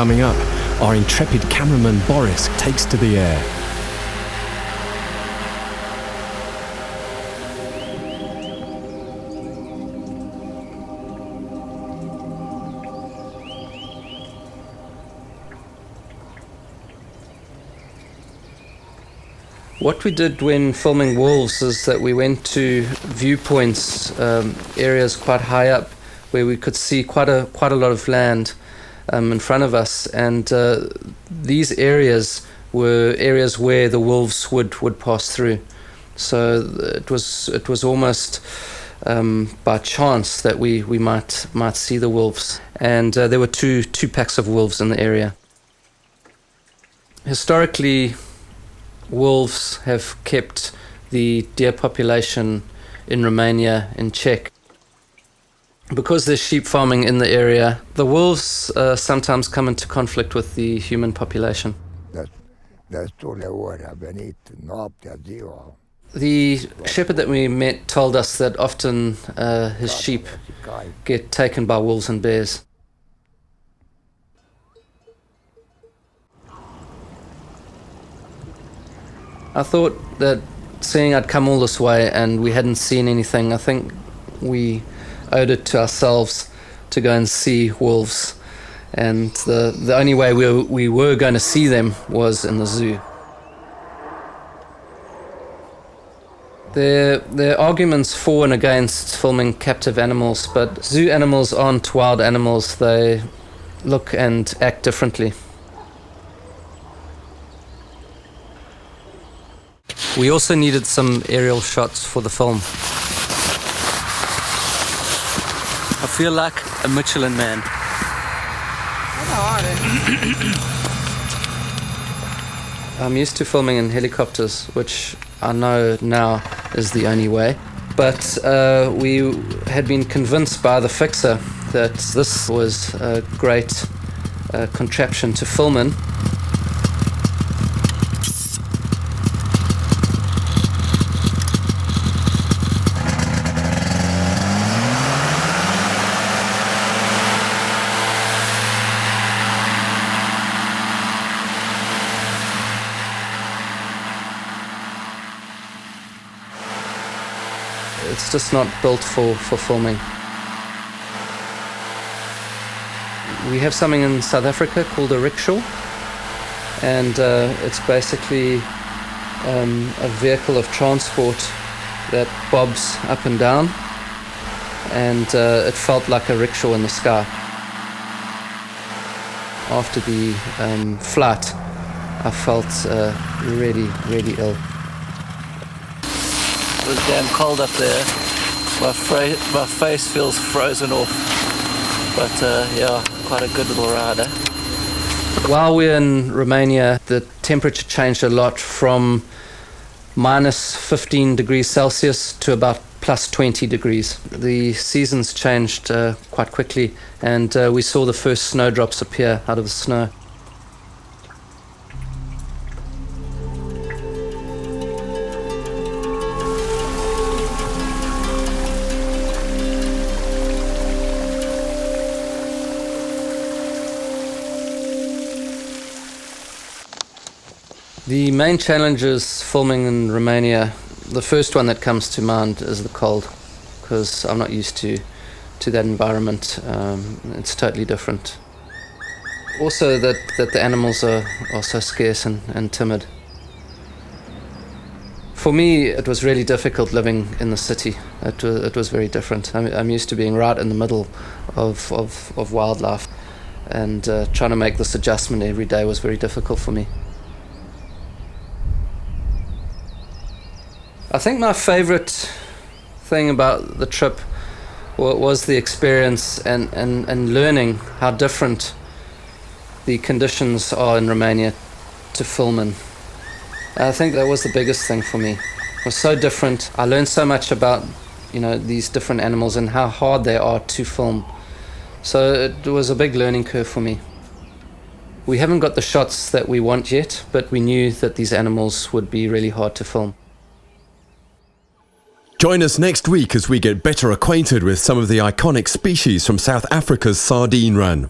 coming up, our intrepid cameraman Boris takes to the air. What we did when filming wolves is that we went to viewpoints, areas quite high up, where we could see quite a lot of land in front of us, and these areas were areas where the wolves would pass through. So it was almost by chance that we might see the wolves, and there were two packs of wolves in the area. Historically, wolves have kept the deer population in Romania in check. Because there's sheep farming in the area, the wolves sometimes come into conflict with the human population. The shepherd that we met told us that often his sheep get taken by wolves and bears. I thought that seeing I'd come all this way and we hadn't seen anything, I think we owed it to ourselves to go and see wolves. And the only way we were going to see them was in the zoo. There are arguments for and against filming captive animals, but zoo animals aren't wild animals. They look and act differently. We also needed some aerial shots for the film. I feel like a Michelin man. I'm used to filming in helicopters, which I know now is the only way. But we had been convinced by the fixer that this was a great contraption to film in. It's just not built for filming. We have something in South Africa called a rickshaw, and it's basically a vehicle of transport that bobs up and down, and it felt like a rickshaw in the sky. After the flight, I felt really, really ill. It was damn cold up there. My face feels frozen off. But yeah, quite a good little ride. While we're in Romania, the temperature changed a lot from minus 15 degrees Celsius to about plus 20 degrees. The seasons changed quite quickly, and we saw the first snowdrops appear out of the snow. The main challenges filming in Romania, the first one that comes to mind is the cold, because I'm not used to that environment. It's totally different. Also that the animals are so scarce and timid. For me, it was really difficult living in the city. It was very different. I'm used to being right in the middle of wildlife, and trying to make this adjustment every day was very difficult for me. I think my favorite thing about the trip was the experience and learning how different the conditions are in Romania to film in. I think that was the biggest thing for me. It was so different. I learned so much about, these different animals and how hard they are to film. So it was a big learning curve for me. We haven't got the shots that we want yet, but we knew that these animals would be really hard to film. Join us next week as we get better acquainted with some of the iconic species from South Africa's sardine run.